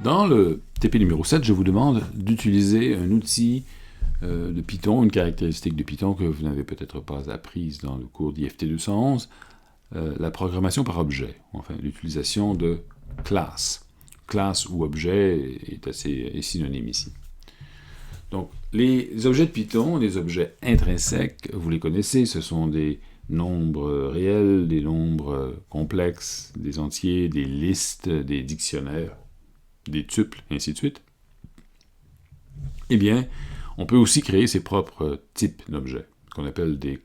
Dans le TP numéro 7, je vous demande d'utiliser un outil de Python, une caractéristique de Python que vous n'avez peut-être pas apprise dans le cours d'IFT 211, la programmation par objet, enfin l'utilisation de classe. Classe ou objet est synonyme ici. Donc, les objets de Python, les objets intrinsèques, vous les connaissez, ce sont des nombres réels, des nombres complexes, des entiers, des listes, des dictionnaires, des tuples, et ainsi de suite. Eh bien, on peut aussi créer ses propres types d'objets, qu'on appelle des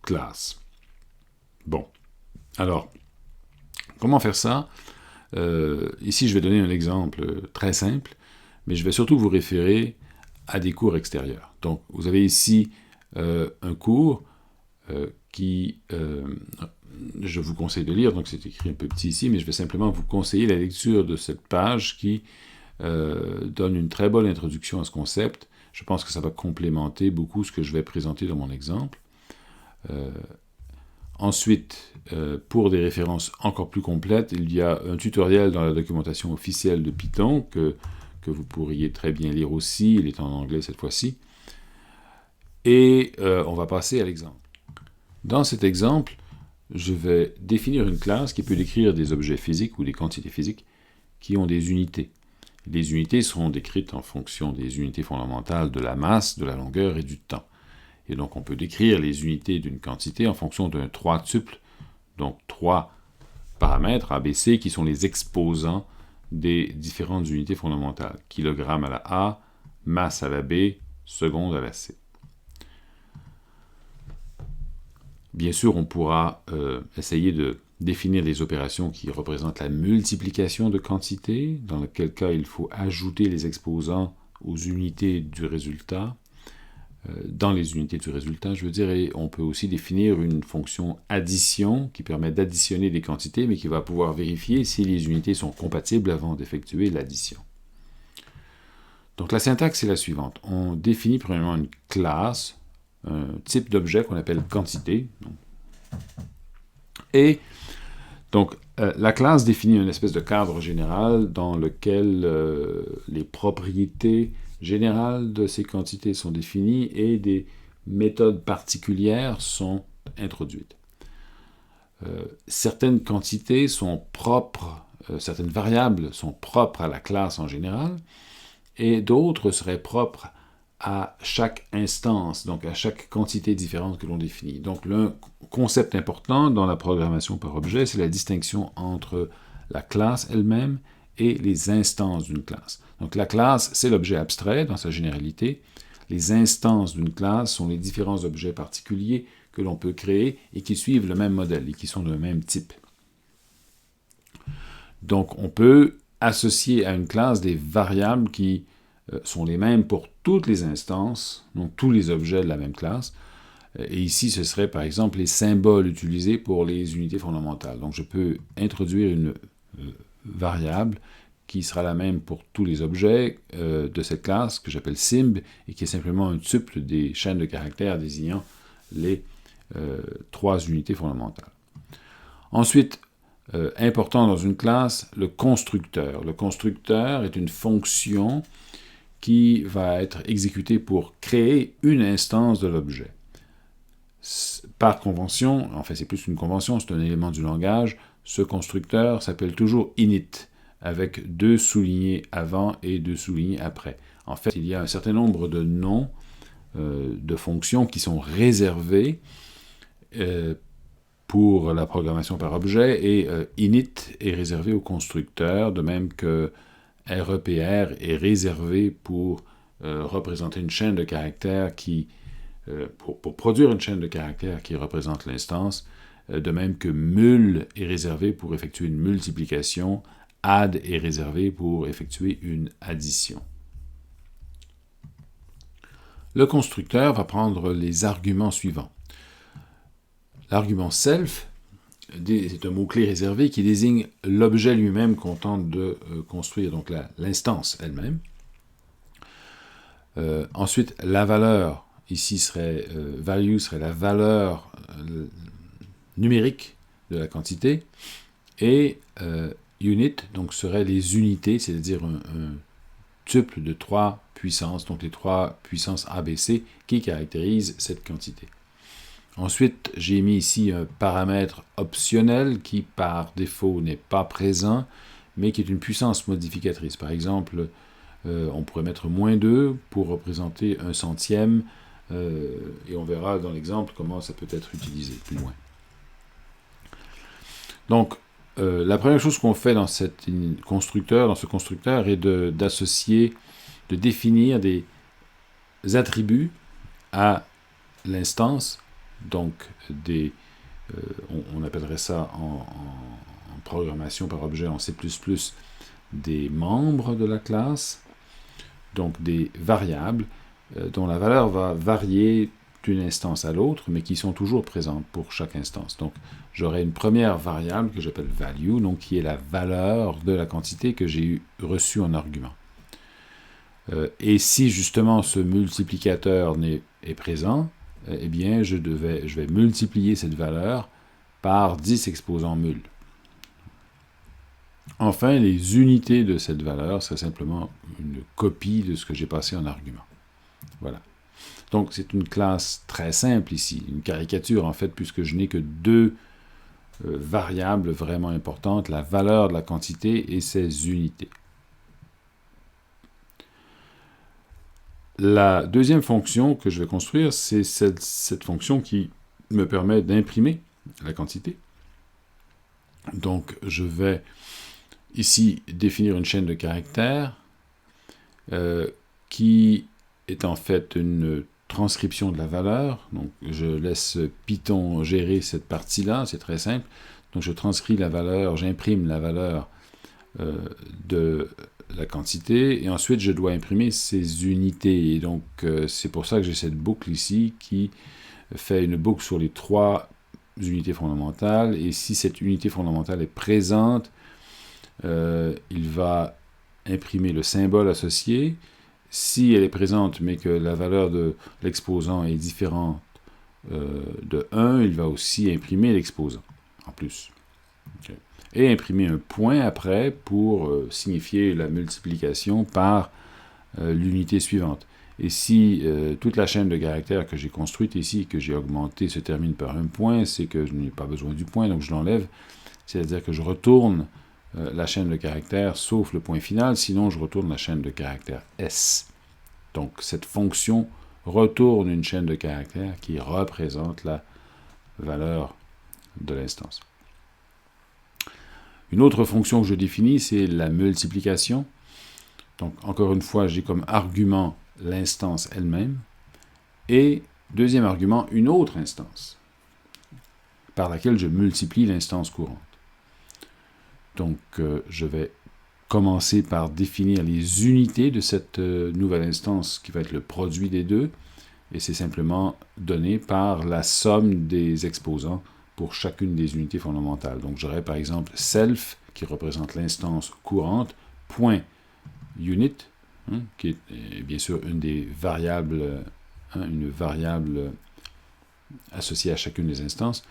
classes. Bon, alors, comment faire ça? Ici, je vais donner un exemple très simple, mais je vais surtout vous référer à des cours extérieurs. Donc, vous avez ici un cours qui, je vous conseille de lire, donc c'est écrit un peu petit ici, mais je vais simplement vous conseiller la lecture de cette page qui donne une très bonne introduction à ce concept. Je pense que ça va complémenter beaucoup ce que je vais présenter dans mon exemple. Ensuite, pour des références encore plus complètes, il y a un tutoriel dans la documentation officielle de Python que vous pourriez très bien lire aussi, il est en anglais cette fois-ci. Et on va passer à l'exemple. Dans cet exemple, je vais définir une classe qui peut décrire des objets physiques ou des quantités physiques qui ont des unités. Les unités seront décrites en fonction des unités fondamentales de la masse, de la longueur et du temps. Et donc on peut décrire les unités d'une quantité en fonction d'un 3 tuple, donc 3 paramètres ABC qui sont les exposants des différentes unités fondamentales. Kilogramme à la A, masse à la B, seconde à la C. Bien sûr, on pourra essayer de définir des opérations qui représentent la multiplication de quantités, dans lequel cas il faut ajouter les exposants aux unités du résultat, dans les unités du résultat, je veux dire, et on peut aussi définir une fonction addition qui permet d'additionner des quantités, mais qui va pouvoir vérifier si les unités sont compatibles avant d'effectuer l'addition. Donc la syntaxe est la suivante. On définit premièrement une classe, un type d'objet qu'on appelle quantité. Et donc la classe définit une espèce de cadre général dans lequel les propriétés générales de ces quantités sont définies et des méthodes particulières sont introduites. Certaines quantités sont propres, certaines variables sont propres à la classe en général, et d'autres seraient propres à chaque instance, donc à chaque quantité différente que l'on définit. Donc le concept important dans la programmation par objet, c'est la distinction entre la classe elle-même et les instances d'une classe. Donc la classe, c'est l'objet abstrait dans sa généralité. Les instances d'une classe sont les différents objets particuliers que l'on peut créer et qui suivent le même modèle et qui sont d'un même type. Donc on peut associer à une classe des variables qui sont les mêmes pour toutes les instances, donc tous les objets de la même classe. Et ici, ce serait par exemple les symboles utilisés pour les unités fondamentales. Donc je peux introduire une variable qui sera la même pour tous les objets de cette classe, que j'appelle Symb, et qui est simplement un tuple des chaînes de caractères désignant les 3 unités fondamentales. Ensuite, important dans une classe, le constructeur. Le constructeur est une fonction qui va être exécutée pour créer une instance de l'objet. Par convention, en fait c'est plus une convention, c'est un élément du langage, ce constructeur s'appelle toujours init, avec 2 soulignés avant et 2 soulignés après. En fait, il y a un certain nombre de noms de fonctions qui sont réservés pour la programmation par objet, et init est réservé au constructeur, de même que REPR est réservé pour représenter une chaîne de caractères qui, pour produire une chaîne de caractères qui représente l'instance, de même que mul est réservé pour effectuer une multiplication, add est réservé pour effectuer une addition. Le constructeur va prendre les arguments suivants. L'argument self c'est un mot-clé réservé qui désigne l'objet lui-même qu'on tente de construire, donc l'instance elle-même. Ensuite, la valeur, ici value serait la valeur numérique de la quantité, et unit, donc seraient les unités, c'est-à-dire un tuple de 3 puissances, donc les 3 puissances ABC qui caractérisent cette quantité. Ensuite, j'ai mis ici un paramètre optionnel qui par défaut n'est pas présent, mais qui est une puissance modificatrice. Par exemple, on pourrait mettre -2 pour représenter 1/100, et on verra dans l'exemple comment ça peut être utilisé plus loin. Donc, la première chose qu'on fait dans ce constructeur est d'associer, de définir des attributs à l'instance, donc on appellerait ça en programmation par objet en C++ des membres de la classe, donc des variables dont la valeur va varier d'une instance à l'autre, mais qui sont toujours présentes pour chaque instance. Donc, j'aurai une première variable que j'appelle value, donc qui est la valeur de la quantité que j'ai reçue en argument. Et si justement ce multiplicateur est présent, eh bien, je vais multiplier cette valeur par 10 exposants mul. Enfin, les unités de cette valeur seraient simplement une copie de ce que j'ai passé en argument. Voilà. Donc, c'est une classe très simple ici, une caricature en fait, puisque je n'ai que deux variables vraiment importantes, la valeur de la quantité et ses unités. La deuxième fonction que je vais construire, c'est cette fonction qui me permet d'imprimer la quantité. Donc, je vais ici définir une chaîne de caractères qui est en fait une transcription de la valeur. Donc, je laisse Python gérer cette partie-là, c'est très simple. Donc, je transcris la valeur, j'imprime la valeur de la quantité, et ensuite, je dois imprimer ces unités. Et donc, c'est pour ça que j'ai cette boucle ici qui fait une boucle sur les 3 unités fondamentales. Et si cette unité fondamentale est présente, il va imprimer le symbole associé. Si elle est présente, mais que la valeur de l'exposant est différente de 1, il va aussi imprimer l'exposant en plus. Okay. Et imprimer un point après pour signifier la multiplication par l'unité suivante. Et si toute la chaîne de caractères que j'ai construite ici, que j'ai augmentée, se termine par un point, c'est que je n'ai pas besoin du point, donc je l'enlève. C'est-à-dire que je retourne la chaîne de caractères, sauf le point final, sinon je retourne la chaîne de caractères S. Donc cette fonction retourne une chaîne de caractères qui représente la valeur de l'instance. Une autre fonction que je définis, c'est la multiplication. Donc encore une fois, j'ai comme argument l'instance elle-même, et deuxième argument, une autre instance, par laquelle je multiplie l'instance courante. Donc, je vais commencer par définir les unités de cette nouvelle instance qui va être le produit des deux, et c'est simplement donné par la somme des exposants pour chacune des unités fondamentales. Donc, j'aurai par exemple self, qui représente l'instance courante, point unit, qui est bien sûr une des variables, une variable associée à chacune des instances.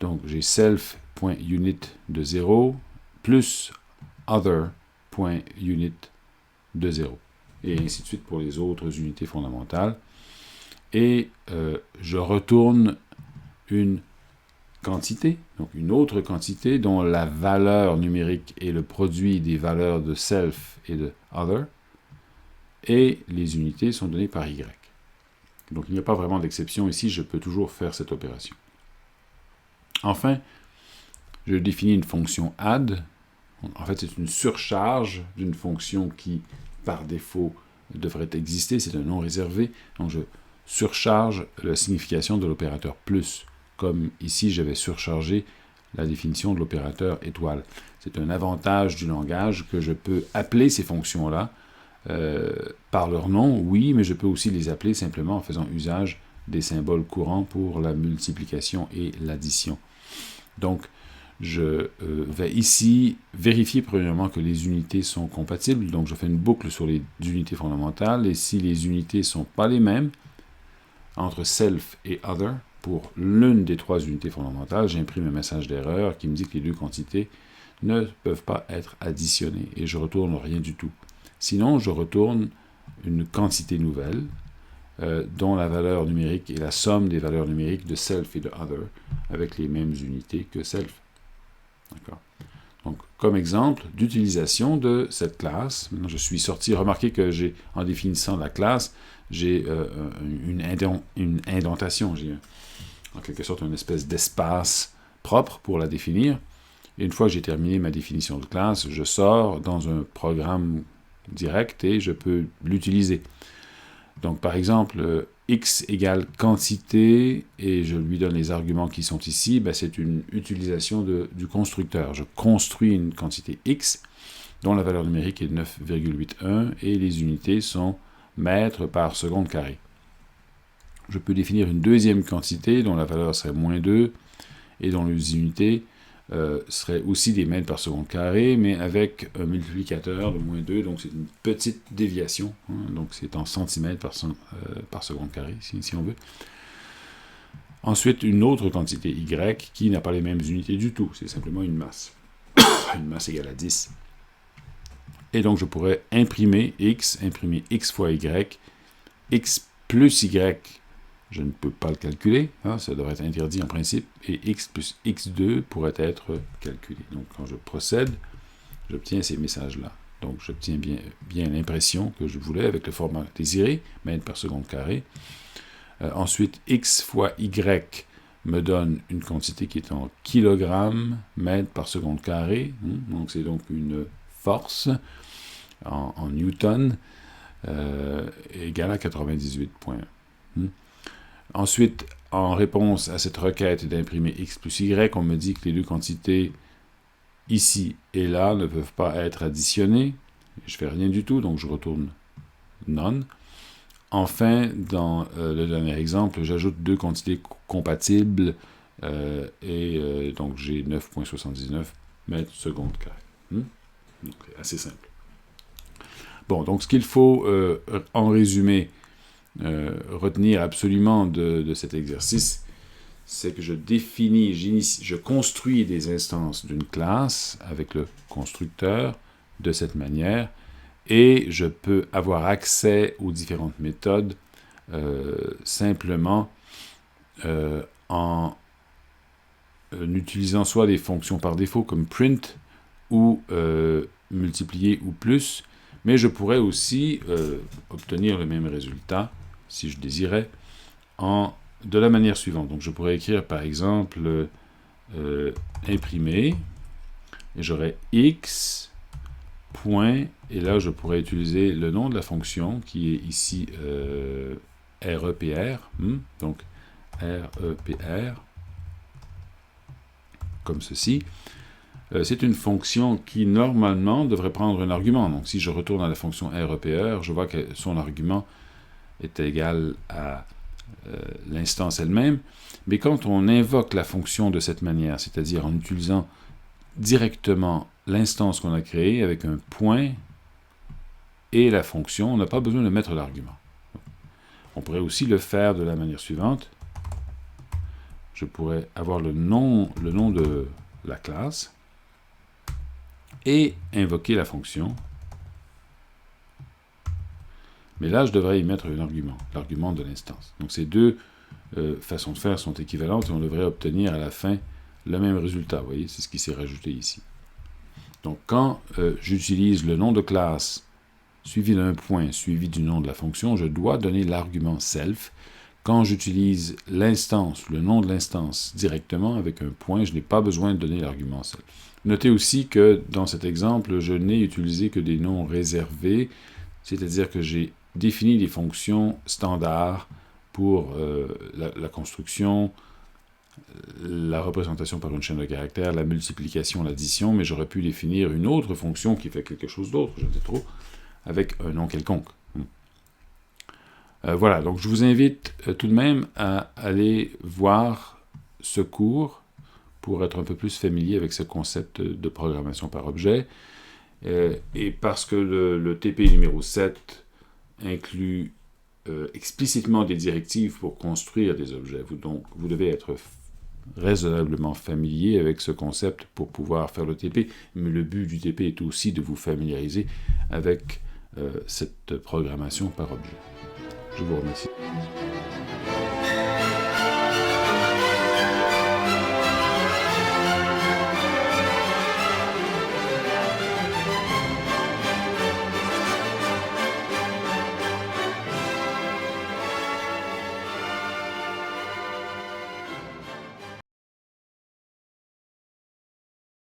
Donc, j'ai self.unit de 0, plus other.unit de 0. Et ainsi de suite pour les autres unités fondamentales. Et je retourne une quantité, donc une autre quantité dont la valeur numérique est le produit des valeurs de self et de other. Et les unités sont données par y. Donc il n'y a pas vraiment d'exception ici, je peux toujours faire cette opération. Enfin, je définis une fonction add. En fait, c'est une surcharge d'une fonction qui, par défaut, devrait exister. C'est un non réservé. Donc, je surcharge la signification de l'opérateur plus, comme ici, j'avais surchargé la définition de l'opérateur étoile. C'est un avantage du langage que je peux appeler ces fonctions-là par leur nom, oui, mais je peux aussi les appeler simplement en faisant usage des symboles courants pour la multiplication et l'addition. Donc, je vais ici vérifier premièrement que les unités sont compatibles. Donc, je fais une boucle sur les unités fondamentales. Et si les unités ne sont pas les mêmes entre self et other, pour l'une des 3 unités fondamentales, j'imprime un message d'erreur qui me dit que les deux quantités ne peuvent pas être additionnés et je retourne rien du tout. Sinon, je retourne une quantité nouvelle dont la valeur numérique est la somme des valeurs numériques de self et de other avec les mêmes unités que self. D'accord. Donc, comme exemple d'utilisation de cette classe, maintenant je suis sorti, remarquez que en définissant la classe, j'ai une indentation, j'ai en quelque sorte une espèce d'espace propre pour la définir. Et une fois que j'ai terminé ma définition de classe, je sors dans un programme direct et je peux l'utiliser. Donc, par exemple, x égale quantité, et je lui donne les arguments qui sont ici, c'est une utilisation du constructeur. Je construis une quantité x, dont la valeur numérique est 9,81, et les unités sont mètres par seconde carré. Je peux définir une deuxième quantité, dont la valeur serait moins 2, et dont les unités seraient aussi des mètres par seconde carré, mais avec un multiplicateur de moins 2, donc c'est une petite déviation, donc c'est en centimètres par seconde carré, si on veut. Ensuite, une autre quantité y qui n'a pas les mêmes unités du tout, c'est simplement une masse. Une masse égale à 10. Et donc je pourrais imprimer x fois y, x plus y, je ne peux pas le calculer, ça devrait être interdit en principe, et x plus x2 pourrait être calculé. Donc quand je procède, j'obtiens ces messages-là. Donc j'obtiens bien l'impression que je voulais avec le format désiré, mètres par seconde carré. Ensuite, x fois y me donne une quantité qui est en kilogrammes, mètres par seconde carré. Donc c'est donc une force en newton égale à 98,1. Ensuite, en réponse à cette requête d'imprimer x plus y, on me dit que les deux quantités ici et là ne peuvent pas être additionnées. Je ne fais rien du tout, donc je retourne none. Enfin, dans le dernier exemple, j'ajoute deux quantités compatibles et donc j'ai 9,79 mètres seconde carré. Donc, c'est assez simple. Bon, donc ce qu'il faut en résumé retenir absolument de cet exercice, c'est que je construis des instances d'une classe avec le constructeur de cette manière, et je peux avoir accès aux différentes méthodes simplement en utilisant soit des fonctions par défaut comme print ou multiplier ou plus, mais je pourrais aussi obtenir le même résultat, si je désirais, de la manière suivante. Donc je pourrais écrire par exemple imprimer, et j'aurais x, point, et là je pourrais utiliser le nom de la fonction qui est ici REPR, donc REPR, comme ceci. C'est une fonction qui normalement devrait prendre un argument. Donc si je retourne à la fonction REPR, je vois que son argument est égal à l'instance elle-même, mais quand on invoque la fonction de cette manière, c'est-à-dire en utilisant directement l'instance qu'on a créée avec un point et la fonction, on n'a pas besoin de mettre l'argument. On pourrait aussi le faire de la manière suivante. Je pourrais avoir le nom de la classe et invoquer la fonction. Mais là, je devrais y mettre un argument, l'argument de l'instance. Donc ces deux façons de faire sont équivalentes et on devrait obtenir à la fin le même résultat. Vous voyez, c'est ce qui s'est rajouté ici. Donc quand j'utilise le nom de classe suivi d'un point, suivi du nom de la fonction, je dois donner l'argument self. Quand j'utilise l'instance, le nom de l'instance directement avec un point, je n'ai pas besoin de donner l'argument self. Notez aussi que dans cet exemple, je n'ai utilisé que des noms réservés, c'est-à-dire que j'ai défini des fonctions standards pour la construction, la représentation par une chaîne de caractères, la multiplication, l'addition, mais j'aurais pu définir une autre fonction qui fait quelque chose d'autre, je ne sais trop, avec un nom quelconque. Voilà, donc je vous invite tout de même à aller voir ce cours pour être un peu plus familier avec ce concept de programmation par objet. Et parce que le TP numéro 7 inclut explicitement des directives pour construire des objets, vous devez être raisonnablement familier avec ce concept pour pouvoir faire le TP, mais le but du TP est aussi de vous familiariser avec cette programmation par objet. Je vous remercie.